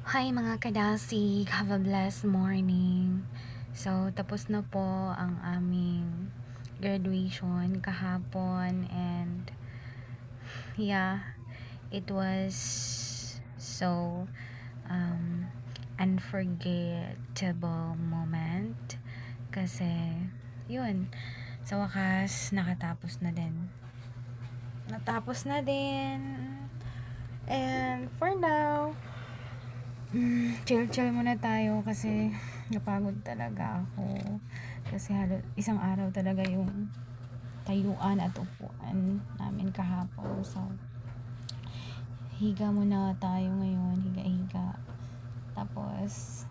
Hi mga kadasig, have a blessed morning. So, tapos na po ang aming graduation kahapon and yeah, it was so unforgettable moment kasi yun, sa wakas nakatapos na din. Natapos na din. And for now, chill muna tayo kasi napagod talaga ako kasi isang araw talaga yung tayuan at upuan namin kahapon. So higa muna tayo ngayon, higa tapos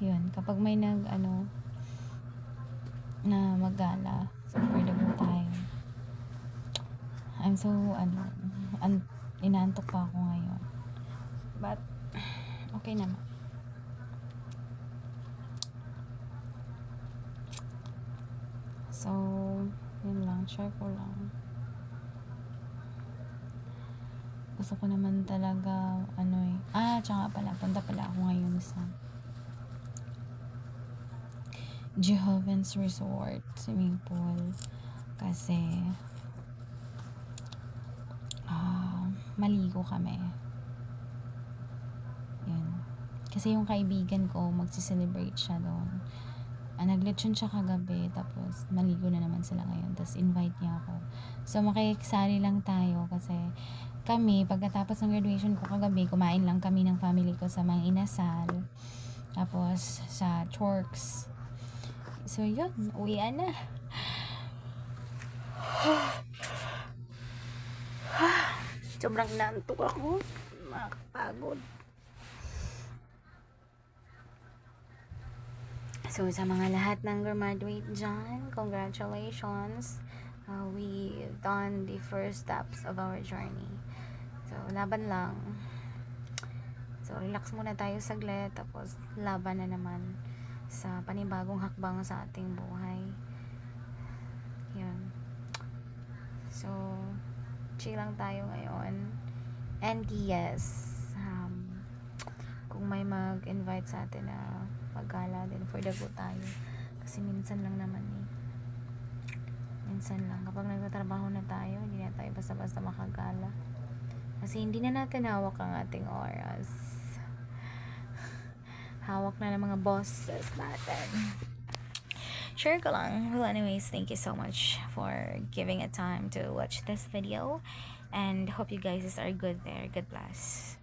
yun, kapag may na magala, so pwede mo tayo. I'm so inaantok pa ako ngayon, but okay naman. So, yun lang, share ko lang. Gusto ko naman talaga, tsaka pala, punta pala ako ngayon sa Jehovah's Resort swimming pool kasi maligo kami. Yun. Kasi yung kaibigan ko, magsi-celebrate siya doon. Naglechon siya kagabi, tapos maligo na naman sila ngayon, tapos invite niya ako. So makikisali lang tayo kasi kami, pagkatapos ng graduation ko kagabi, kumain lang kami ng family ko sa Mang Inasal, tapos sa Chorks. So yun, uwian na. Sobrang nantok ako, makakapagod. So, sa mga lahat ng graduate dyan, congratulations. We've done the first steps of our journey. So, laban lang. So, relax muna tayo saglit, tapos laban na naman sa panibagong hakbang sa ating buhay. Yun. So, chill lang tayo ngayon. And yes, kung may mag-invite sa atin na paggala din, for the go tayo. Kasi minsan lang naman minsan lang. Kapag nagtatrabaho na tayo, hindi na tayo basta-basta makagala. Kasi hindi na natin hawak ang ating oras. Hawak na ng mga bosses natin. Share ko lang. Well, anyways, thank you so much for giving a time to watch this video. And hope you guys are good there. God bless.